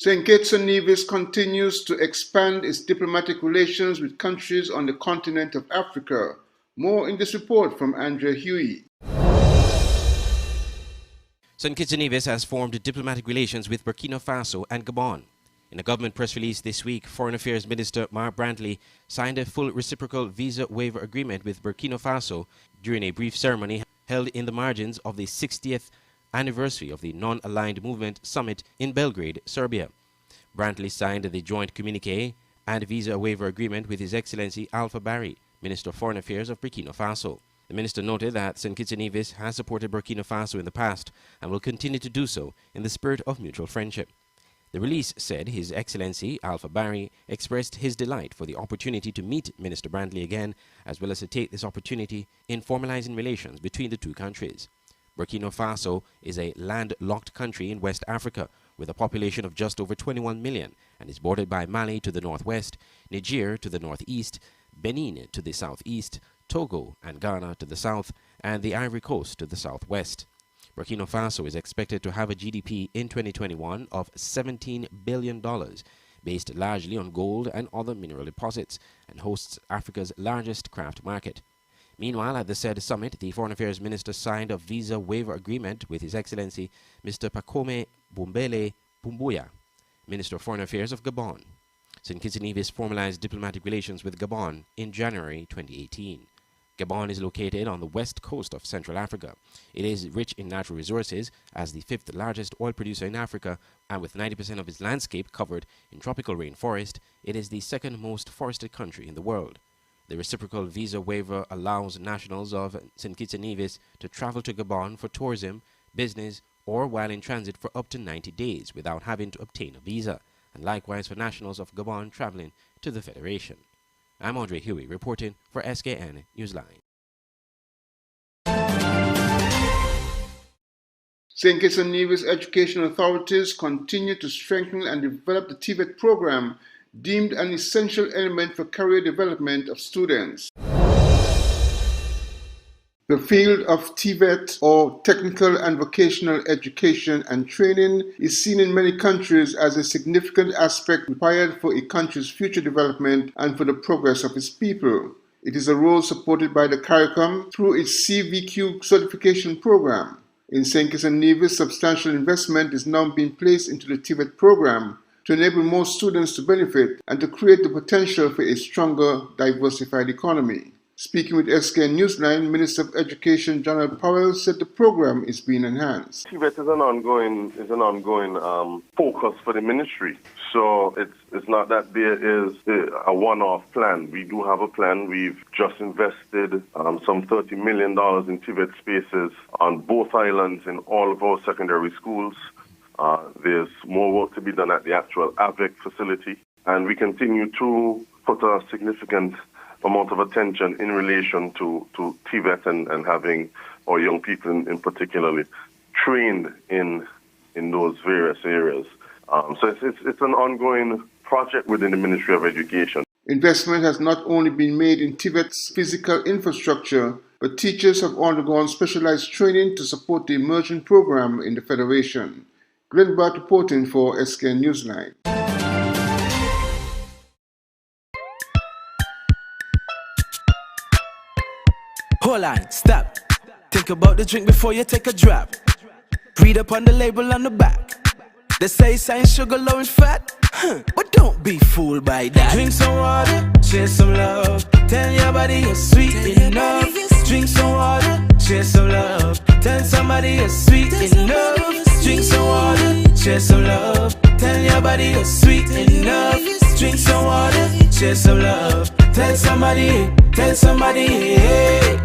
Skn Newsline continues to expand its diplomatic relations with countries on the continent of Africa. More in this report from Andrea Huey. Skn Newsline has formed diplomatic relations with Burkina Faso and Gabon. In a government press release this week, Foreign Affairs Minister Mark Brantley signed a full reciprocal visa waiver agreement with Burkina Faso during a brief ceremony held in the margins of the 60th anniversary of the Non-Aligned Movement Summit in Belgrade, Serbia. Brantley signed the joint communique and visa waiver agreement with His Excellency Alpha Barry, Minister of Foreign Affairs of Burkina Faso. The minister noted that Skn Newsline has supported Burkina Faso in the past and will continue to do so in the spirit of mutual friendship. The release said His Excellency Alpha Barry expressed his delight for the opportunity to meet Minister Brantley again, as well as to take this opportunity in formalizing relations between the two countries. Burkina Faso is a landlocked country in West Africa with a population of just over 21 million and is bordered by Mali to the northwest, Niger to the northeast, Benin to the southeast, Togo and Ghana to the south, and the Ivory Coast to the southwest. Burkina Faso is expected to have a GDP in 2021 of $17 billion, based largely on gold and other mineral deposits, and hosts Africa's largest craft market. Meanwhile, at the said summit, the Foreign Affairs Minister signed a visa waiver agreement with His Excellency Mr. Pacome Bombele Doumbouya, Minister of Foreign Affairs of Gabon. Skn Newsline formalized diplomatic relations with Gabon in January 2018. Gabon is located on the west coast of Central Africa. It is rich in natural resources as the fifth largest oil producer in Africa, and with 90% of its landscape covered in tropical rainforest, it is the second most forested country in the world. The reciprocal visa waiver allows nationals of Skn Newsline to travel to Gabon for tourism, business, or while in transit for up to 90 days without having to obtain a visa, and likewise for nationals of Gabon traveling to the Federation. I'm Andre Huey reporting for Skn Newsline. Skn Newsline education authorities continue to strengthen and develop the TVET program, deemed an essential element for career development of students. The field of TVET, or Technical and Vocational Education and Training, is seen in many countries as a significant aspect required for a country's future development and for the progress of its people. It is a role supported by the CARICOM through its CVQ certification program. In Skn Newsline, substantial investment is now being placed into the TVET program to enable more students to benefit and to create the potential for a stronger, diversified economy. Speaking with Skn Newsline, Minister of Education John Powell said the program is being enhanced. TVET is an ongoing focus for the ministry. So it's not that there is a one-off plan. We do have a plan. We've just invested some $30 million in TVET spaces on both islands in all of our secondary schools. There's more work to be done at the actual AVEC facility, and we continue to put a significant amount of attention in relation to TVET and having our young people in particularly trained in those various areas. So it's an ongoing project within the Ministry of Education. Investment has not only been made in TVET's physical infrastructure, but teachers have undergone specialized training to support the immersion program in the Federation. Glenn Bart reporting for Skn Newsline. Hold on, stop. Think about the drink before you take a drop. Read up on the label on the back. They say science, sugar, low in fat. But don't be fooled by that. Drink some water, share some love. Tell your body you're sweet enough. Drink some water, share some love. Tell somebody you're sweet enough. Drink some water, share some love. Tell your body you're sweet enough. Drink some water, share some love. Tell somebody, hey.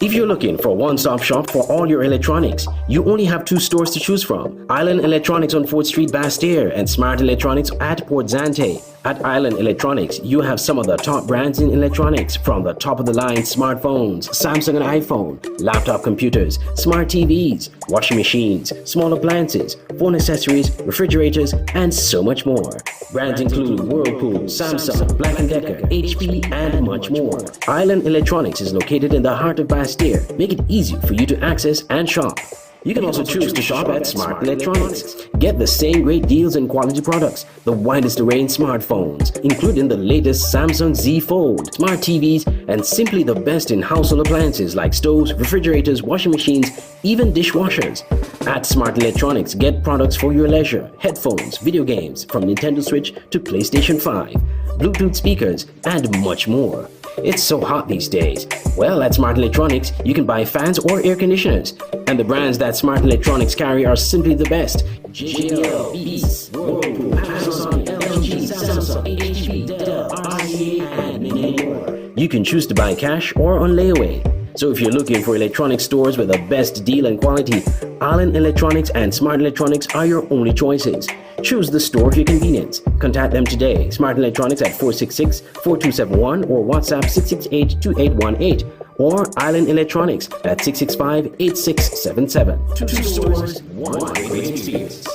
If you're looking for a one-stop shop for all your electronics, you only have two stores to choose from: Island Electronics on 4th Street, Basse-Terre, and Smart Electronics at Port Zante. At Island Electronics, you have some of the top brands in electronics, from the top-of-the-line smartphones, Samsung and iPhone, laptop computers, smart TVs, washing machines, small appliances, phone accessories, refrigerators, and so much more. Brands include Whirlpool, Samsung, Black & Decker, HP, and much more. Island Electronics is located in the heart of Bastille. Make it easy for you to access and shop. You can also choose to shop at Smart Electronics. Get the same great deals and quality products, the widest array in smartphones, including the latest Samsung Z Fold, smart TVs, and simply the best in household appliances like stoves, refrigerators, washing machines, even dishwashers. At Smart Electronics, get products for your leisure, headphones, video games, from Nintendo Switch to PlayStation 5, Bluetooth speakers, and much more. It's so hot these days. Well, at Smart Electronics, you can buy fans or air conditioners. And the brands that Smart Electronics carry are simply the best. JL, Beats, Whirlpool, Panasonic, LG, Samsung, HP, Dell, RCA, and many more. You can choose to buy cash or on layaway. So if you're looking for electronic stores with the best deal and quality, Island Electronics and Smart Electronics are your only choices. Choose the store of your convenience. Contact them today. Smart Electronics at 466-4271 or WhatsApp 668-2818 or Island Electronics at 665-8677. Two stores, one great experience.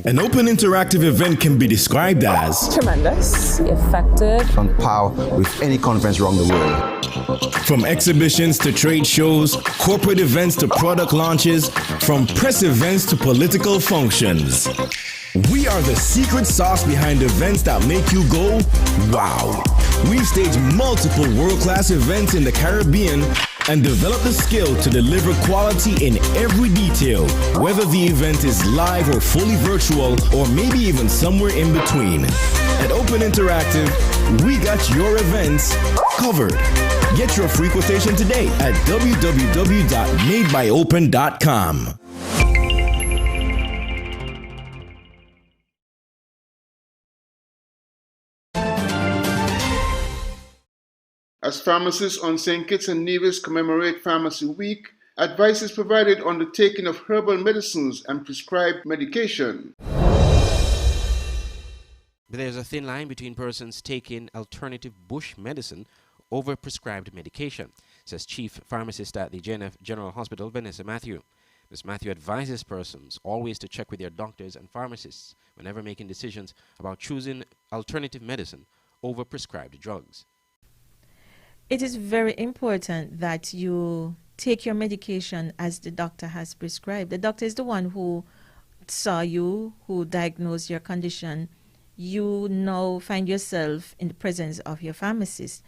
An open interactive event can be described as tremendous, effective, on par with any conference around the world. From exhibitions to trade shows, corporate events to product launches, from press events to political functions. We are the secret sauce behind events that make you go, wow. We've staged multiple world-class events in the Caribbean and developed the skill to deliver quality in every detail, whether the event is live or fully virtual, or maybe even somewhere in between. At Open Interactive, we got your events covered. Get your free quotation today at www.madebyopen.com. As pharmacists on St. Kitts and Nevis commemorate Pharmacy Week, advice is provided on the taking of herbal medicines and prescribed medication. But there's a thin line between persons taking alternative bush medicine over prescribed medication, says Chief Pharmacist at the JNF General Hospital, Vanessa Matthew. Ms. Matthew advises persons always to check with their doctors and pharmacists whenever making decisions about choosing alternative medicine over prescribed drugs. It is very important that you take your medication as the doctor has prescribed. The doctor is the one who saw you, who diagnosed your condition. You now find yourself in the presence of your pharmacist.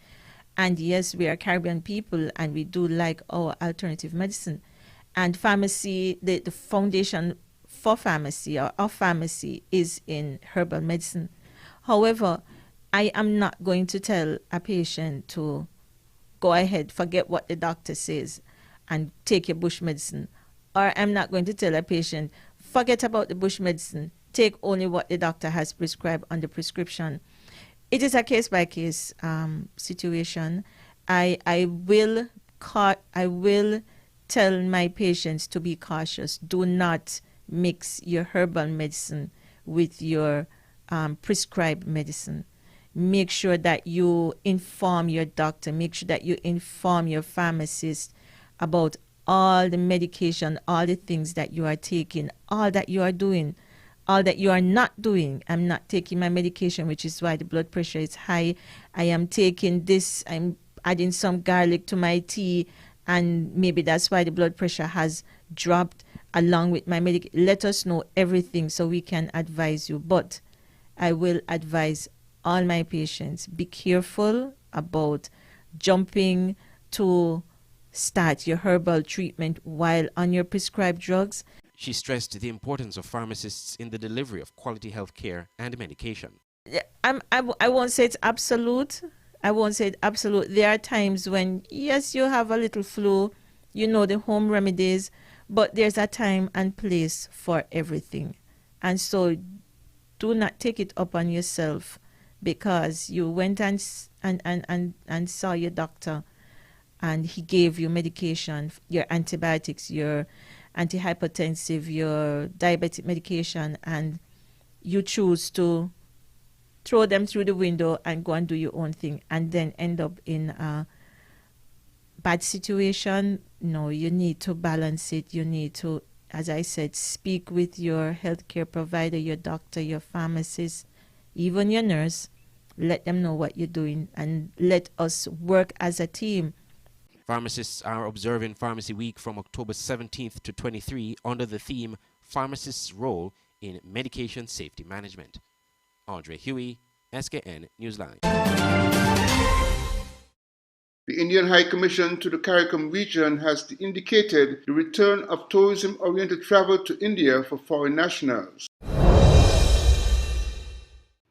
And yes, we are Caribbean people and we do like our alternative medicine. And pharmacy, the foundation for pharmacy or of pharmacy is in herbal medicine. However, I am not going to tell a patient to go ahead, forget what the doctor says and take your bush medicine. Or I'm not going to tell a patient, forget about the bush medicine, take only what the doctor has prescribed on the prescription. It is a case-by-case situation. I will tell my patients to be cautious. Do not mix your herbal medicine with your prescribed medicine. Make sure that you inform your doctor. Make sure that you inform your pharmacist about all the medication, all the things that you are taking, all that you are doing, all that you are not doing. I'm not taking my medication, which is why the blood pressure is high. I am taking this, I'm adding some garlic to my tea, and maybe that's why the blood pressure has dropped along with my medication. Let us know everything so we can advise you. But I will advise all my patients, be careful about jumping to start your herbal treatment while on your prescribed drugs. She stressed the importance of pharmacists in the delivery of quality health care and medication. I won't say it's absolute. I won't say it's absolute. There are times when, yes, you have a little flu, you know the home remedies, but there's a time and place for everything. And so do not take it up on yourself because you went and saw your doctor and he gave you medication, your antibiotics, your antihypertensive, your diabetic medication, and you choose to throw them through the window and go and do your own thing and then end up in a bad situation. No, you need to balance it. You need to, as I said, speak with your healthcare provider, your doctor, your pharmacist, even your nurse. Let them know what you're doing and let us work as a team. Pharmacists are observing Pharmacy Week from October 17th to 23 under the theme Pharmacist's Role in Medication Safety Management. Andre Huey, Skn Newsline. The Indian High Commission to the CARICOM region has indicated the return of tourism-oriented travel to India for foreign nationals.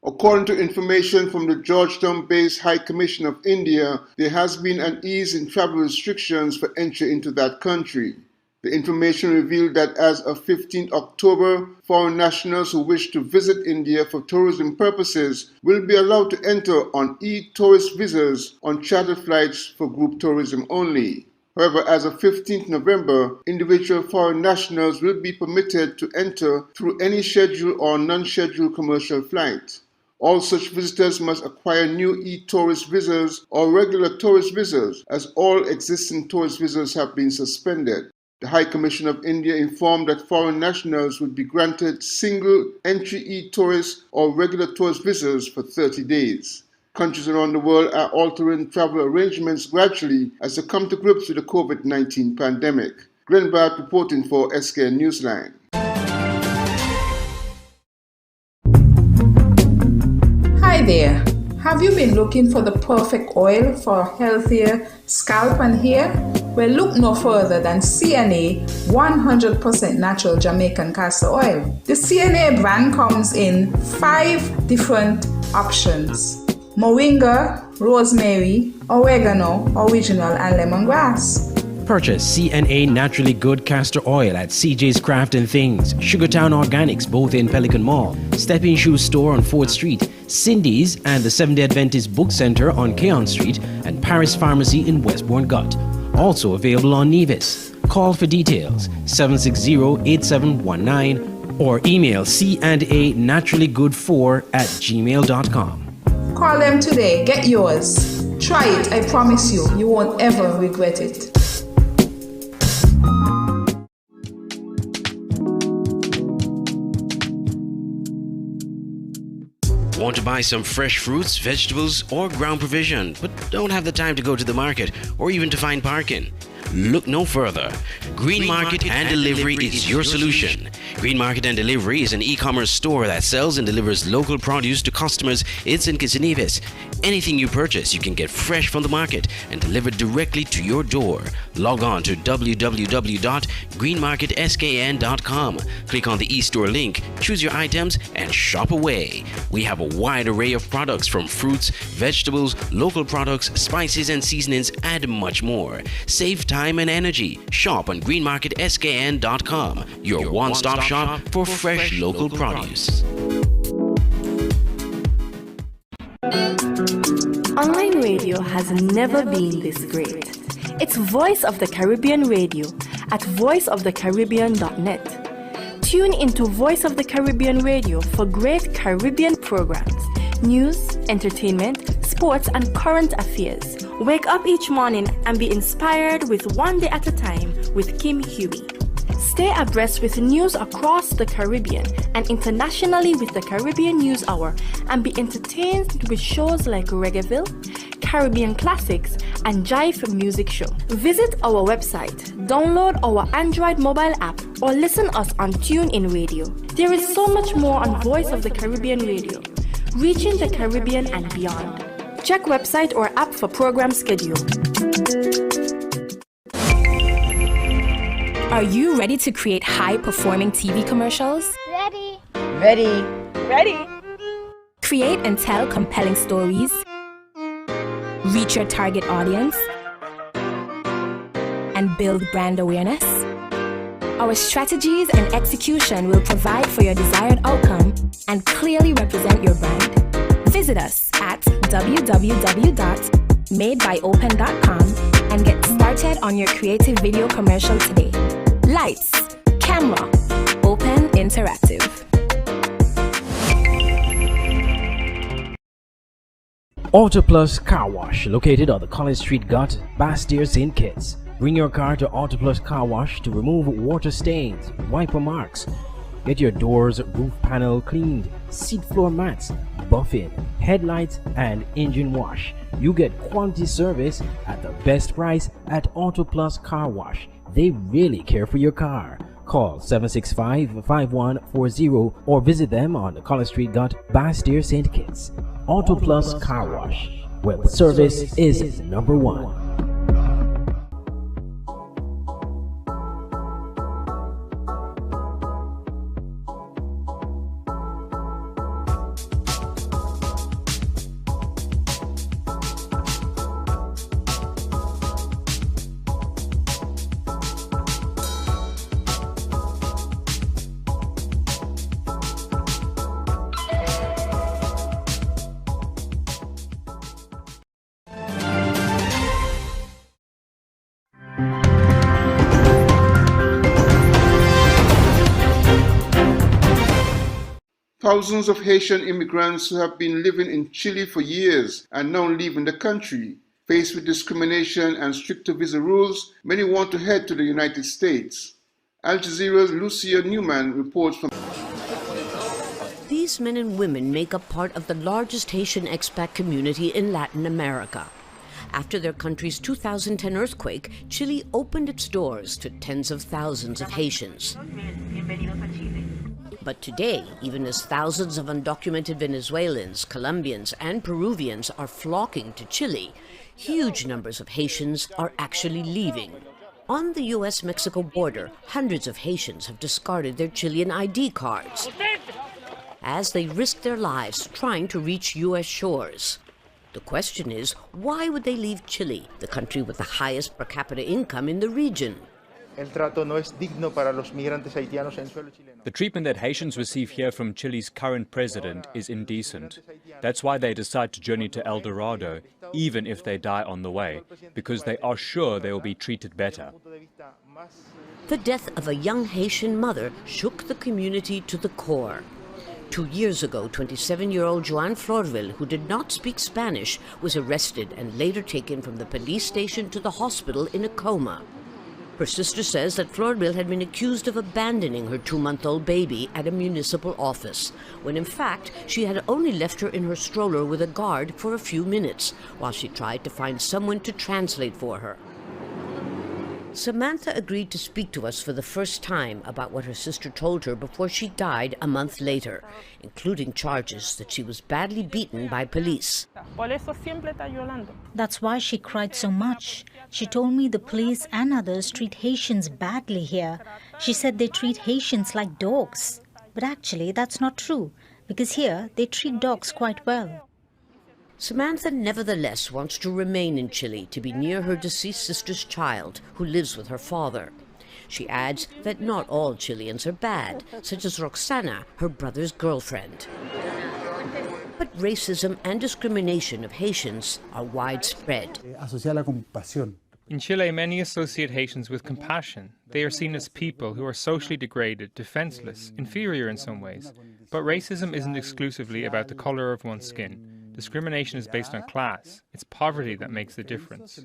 According to information from the Georgetown-based High Commission of India, there has been an ease in travel restrictions for entry into that country. The information revealed that as of 15 October, foreign nationals who wish to visit India for tourism purposes will be allowed to enter on e-tourist visas on chartered flights for group tourism only. However, as of 15th November, individual foreign nationals will be permitted to enter through any scheduled or non-scheduled commercial flight. All such visitors must acquire new e-tourist visas or regular tourist visas, as all existing tourist visas have been suspended. The High Commission of India informed that foreign nationals would be granted single entry e-tourist or regular tourist visas for 30 days. Countries around the world are altering travel arrangements gradually as they come to grips with the COVID-19 pandemic. Glenn Barrett reporting for Skn Newsline. Hi there. Have you been looking for the perfect oil for a healthier scalp and hair? Well, look no further than CNA 100% natural Jamaican castor oil. The CNA brand comes in 5 different options: moringa, rosemary, oregano, original, and lemongrass. Purchase CNA Naturally Good Castor Oil at CJ's Craft and Things, Sugartown Organics, both in Pelican Mall, Stepping Shoe Store on 4th Street, Cindy's and the Seventh-day Adventist Book Center on Keon Street, and Paris Pharmacy in Westbourne Gut. Also available on Nevis. Call for details 760-8719 or email candanaturallygood4@gmail.com. Call them today. Get yours. Try it. I promise you, you won't ever regret it. Want to buy some fresh fruits, vegetables, or ground provision, but don't have the time to go to the market or even to find parking? Look no further. Green Market and Delivery is your solution. Green Market and Delivery is an e-commerce store that sells and delivers local produce to customers in St. Kitts and Nevis. Anything you purchase, you can get fresh from the market and delivered directly to your door. Log on to www.greenmarketskn.com. Click on the e-store link, choose your items, and shop away. We have a wide array of products from fruits, vegetables, local products, spices and seasonings, and much more. Save time and energy. Shop on greenmarketskn.com, your one-stop shop for fresh local produce. Online radio has never been this great. It's Voice of the Caribbean Radio at voiceofthecaribbean.net. Tune into Voice of the Caribbean Radio for great Caribbean programs, news, entertainment, sports, and current affairs. Wake up each morning and be inspired with One Day at a Time with Kim Huey. Stay abreast with news across the Caribbean and internationally with the Caribbean News Hour, and be entertained with shows like Reggaeville, Caribbean Classics, and Jive Music Show. Visit our website, download our Android mobile app, or listen us on TuneIn Radio. There is so much more on Voice of the Caribbean Radio, reaching the Caribbean and beyond. Check website or app for program schedule. Are you ready to create high-performing TV commercials? Ready. Ready. Ready. Create and tell compelling stories. Reach your target audience. And build brand awareness. Our strategies and execution will provide for your desired outcome and clearly represent your brand. Visit us at www.madebyopen.com and get started on your creative video commercial today. Lights, Camera. Open Interactive. Auto Plus Car Wash, located on the College Street Gut, Bastille, St. Kitts. Bring your car to Auto Plus Car Wash to remove water stains, wiper marks. Get your doors, roof panel cleaned, seat floor mats, buffing, headlights, and engine wash. You get quality service at the best price at Auto Plus Car Wash. They really care for your car. Call 765-5140 or visit them on the College Street Gut, Bastille, St. Kitts. Auto Plus Car Wash, where the service is number one. Thousands of Haitian immigrants who have been living in Chile for years and now leaving the country. Faced with discrimination and stricter visa rules, many want to head to the United States. Al Jazeera's Lucia Newman reports from. These men and women make up part of the largest Haitian expat community in Latin America. After their country's 2010 earthquake, Chile opened its doors to tens of thousands of Haitians. But today, even as thousands of undocumented Venezuelans, Colombians, and Peruvians are flocking to Chile, huge numbers of Haitians are actually leaving. On the U.S.-Mexico border, hundreds of Haitians have discarded their Chilean ID cards as they risk their lives trying to reach U.S. shores. The question is, why would they leave Chile, the country with the highest per capita income in the region? The treatment that Haitians receive here from Chile's current president is indecent. That's why they decide to journey to El Dorado, even if they die on the way, because they are sure they will be treated better. The death of a young Haitian mother shook the community to the core. 2 years ago, 27-year-old Joan Florville, who did not speak Spanish, was arrested and later taken from the police station to the hospital in a coma. Her sister says that Florville had been accused of abandoning her 2-month-old baby at a municipal office, when in fact she had only left her in her stroller with a guard for a few minutes, while she tried to find someone to translate for her. Samantha agreed to speak to us for the first time about what her sister told her before she died a month later, including charges that she was badly beaten by police. That's why she cried so much. She told me the police and others treat Haitians badly here. She said they treat Haitians like dogs. But actually that's not true, because here they treat dogs quite well. Samantha nevertheless wants to remain in Chile to be near her deceased sister's child, who lives with her father. She adds that not all Chileans are bad, such as Roxana, her brother's girlfriend. But racism and discrimination of Haitians are widespread. In Chile, many associate Haitians with compassion. They are seen as people who are socially degraded, defenseless, inferior in some ways. But racism isn't exclusively about the color of one's skin. Discrimination is based on class. It's poverty that makes the difference.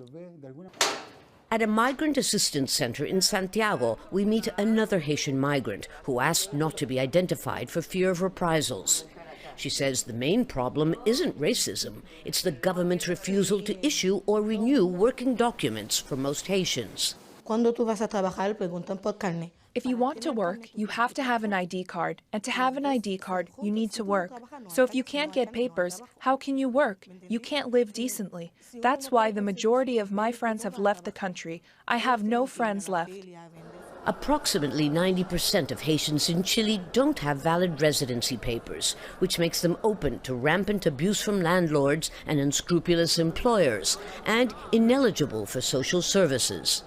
At a migrant assistance center in Santiago, we meet another Haitian migrant who asked not to be identified for fear of reprisals. She says the main problem isn't racism, it's the government's refusal to issue or renew working documents for most Haitians. If you want to work, you have to have an ID card. And to have an ID card, you need to work. So if you can't get papers, how can you work? You can't live decently. That's why the majority of my friends have left the country. I have no friends left. Approximately 90% of Haitians in Chile don't have valid residency papers, which makes them open to rampant abuse from landlords and unscrupulous employers, and ineligible for social services.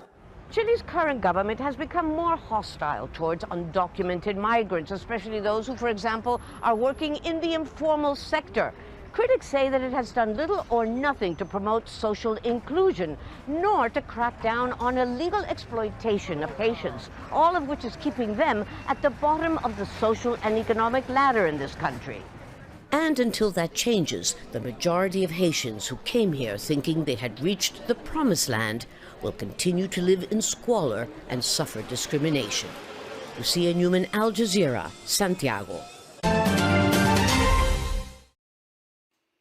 Chile's current government has become more hostile towards undocumented migrants, especially those who, for example, are working in the informal sector. Critics say that it has done little or nothing to promote social inclusion, nor to crack down on illegal exploitation of Haitians, all of which is keeping them at the bottom of the social and economic ladder in this country. And until that changes, the majority of Haitians who came here thinking they had reached the promised land will continue to live in squalor and suffer discrimination. Lucia Newman, Al Jazeera, Santiago.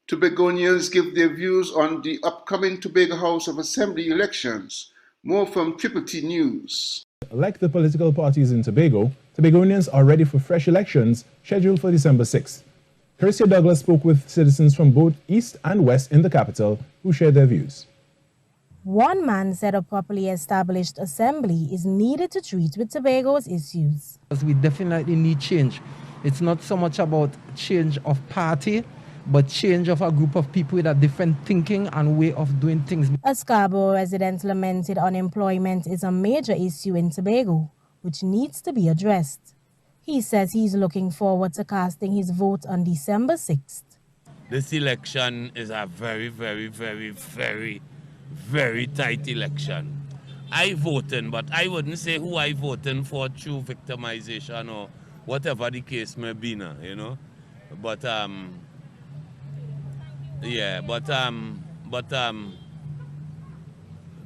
Tobagonians give their views on the upcoming Tobago House of Assembly elections. More from Triple T News. Like the political parties in Tobago, Tobagonians are ready for fresh elections scheduled for December 6th. Christia Douglas spoke with citizens from both east and west in the capital who shared their views. One man said a properly established assembly is needed to treat with Tobago's issues. We definitely need change. It's not so much about change of party, but change of a group of people with a different thinking and way of doing things. A Scarborough resident lamented unemployment is a major issue in Tobago, which needs to be addressed. He says he's looking forward to casting his vote on December 6th. This election is a very, very, very, very, very tight election. I voting, but I wouldn't say who I voting for through victimization or whatever the case may be now, you know. But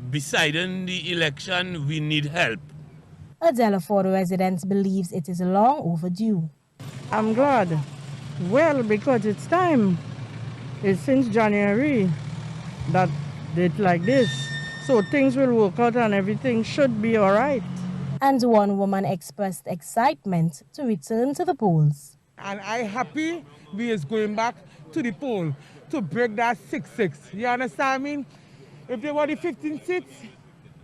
beside the election, we need help. A Delaford resident believes it is long overdue. I'm glad. Well, because it's time. It's since January that it's like this. So things will work out and everything should be all right. And one woman expressed excitement to return to the polls. And I'm happy we is going back to the poll to break that 6-6. You understand me? If there were the 15 seats,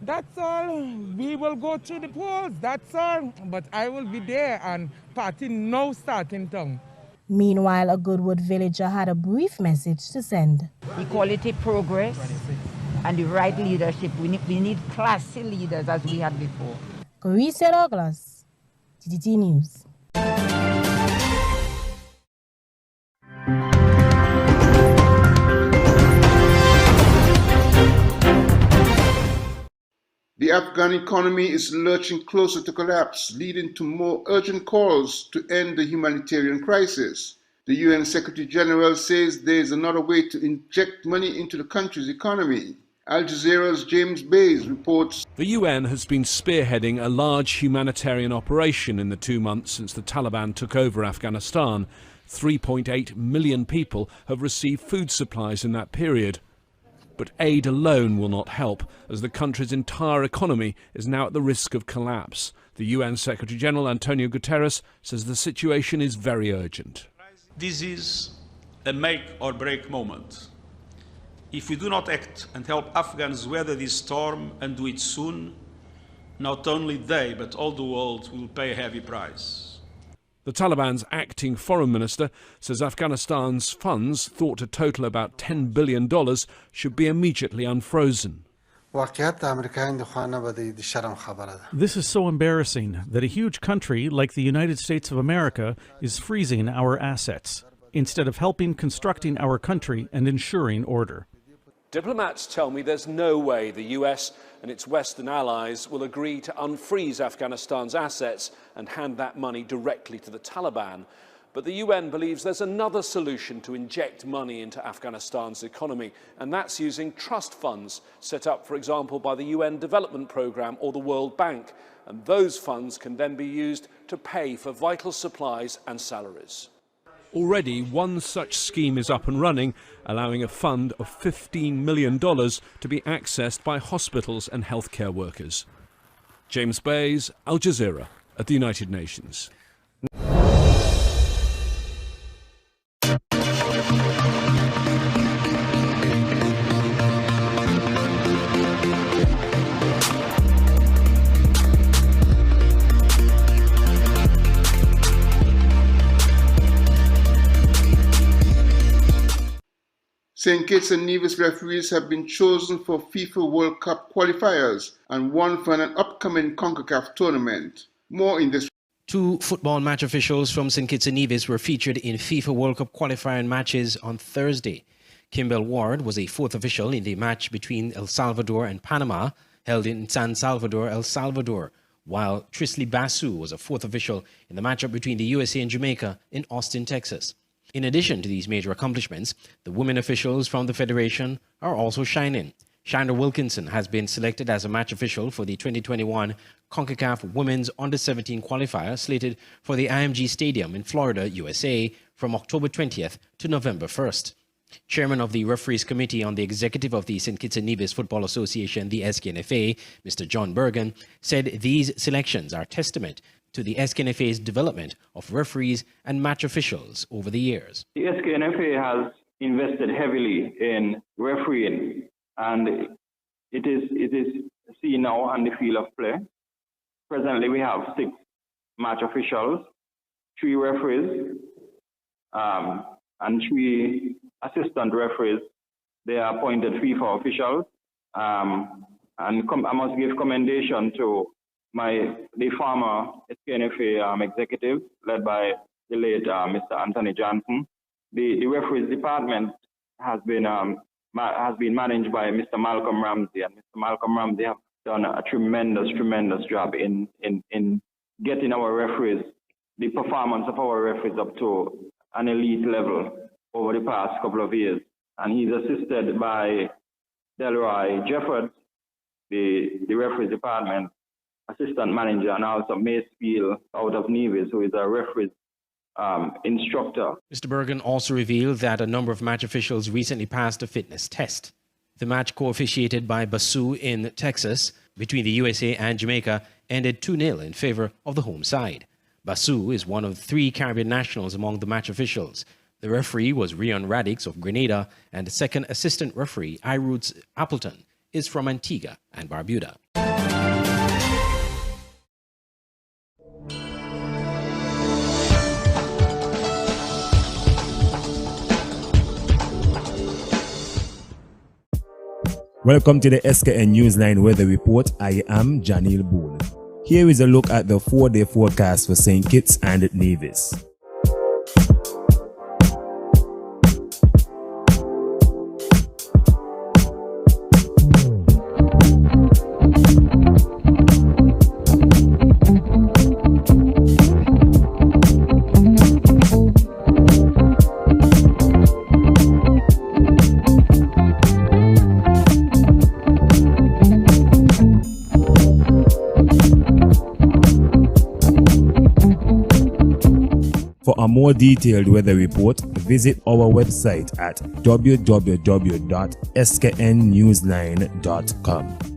that's all. We will go to the polls, that's all. But I will be there and party no starting tongue. Meanwhile, a Goodwood villager had a brief message to send. Equality, progress, and the right leadership. We need classy leaders as we had before. Carissa Douglas, TTT News. The Afghan economy is lurching closer to collapse, leading to more urgent calls to end the humanitarian crisis. The UN Secretary General says there is another way to inject money into the country's economy. Al Jazeera's James Bays reports. The UN has been spearheading a large humanitarian operation in the 2 months since the Taliban took over Afghanistan. 3.8 million people have received food supplies in that period. But aid alone will not help, as the country's entire economy is now at the risk of collapse. The UN Secretary General Antonio Guterres says the situation is very urgent. This is a make or break moment. If we do not act and help Afghans weather this storm and do it soon, not only they but all the world will pay a heavy price. The Taliban's acting foreign minister says Afghanistan's funds, thought to total about $10 billion, should be immediately unfrozen. This is so embarrassing that a huge country like the United States of America is freezing our assets, instead of helping constructing our country and ensuring order. Diplomats tell me there's no way the US and its Western allies will agree to unfreeze Afghanistan's assets and hand that money directly to the Taliban. But the UN believes there's another solution to inject money into Afghanistan's economy, and that's using trust funds set up, for example, by the UN Development Programme or the World Bank. And those funds can then be used to pay for vital supplies and salaries. Already, one such scheme is up and running, allowing a fund of $15 million to be accessed by hospitals and healthcare workers. James Bays, Al Jazeera, at the United Nations. St. Kitts and Nevis referees have been chosen for FIFA World Cup qualifiers and one for an upcoming CONCACAF tournament. More in this. Two football match officials from St. Kitts and Nevis were featured in FIFA World Cup qualifying matches on Thursday. Kimball Ward was a fourth official in the match between El Salvador and Panama, held in San Salvador, El Salvador, while Trisley Basu was a fourth official in the matchup between the USA and Jamaica in Austin, Texas. In addition to these major accomplishments, the women officials from the Federation are also shining. Chandra Wilkinson has been selected as a match official for the 2021 CONCACAF Women's Under-17 qualifier slated for the IMG Stadium in Florida, USA from October 20th to November 1st. Chairman of the Referees Committee on the Executive of the St. Kitts and Nevis Football Association, the SKNFA, Mr. John Bergen, said these selections are testament to the SKNFA's development of referees and match officials over the years. The SKNFA has invested heavily in refereeing, and it is seen now on the field of play. Presently, we have 6 match officials, 3 referees, and 3 assistant referees. They are appointed FIFA officials, and I must give commendation to the former SKNFA executive, led by the late Mr. Anthony Johnson. The referees department has been managed by Mr. Malcolm Ramsey, and Mr. Malcolm Ramsey have done a tremendous job in getting our referees, the performance of our referees up to an elite level over the past couple of years. And he's assisted by Delroy Jeffords, the referees department assistant manager, and also Macefield out of Nevis, who is a referee instructor. Mr. Bergen also revealed that a number of match officials recently passed a fitness test. The match co-officiated by Basu in Texas between the USA and Jamaica ended 2-0 in favor of the home side. Basu is one of 3 Caribbean nationals among the match officials. The referee was Rion Radix of Grenada, and the second assistant referee, Iroots Appleton, is from Antigua and Barbuda. Welcome to the Skn Newsline Weather Report. I am Janil Boone. Here is a look at the 4-day forecast for St. Kitts and Nevis. For a more detailed weather report, visit our website at www.sknnewsline.com.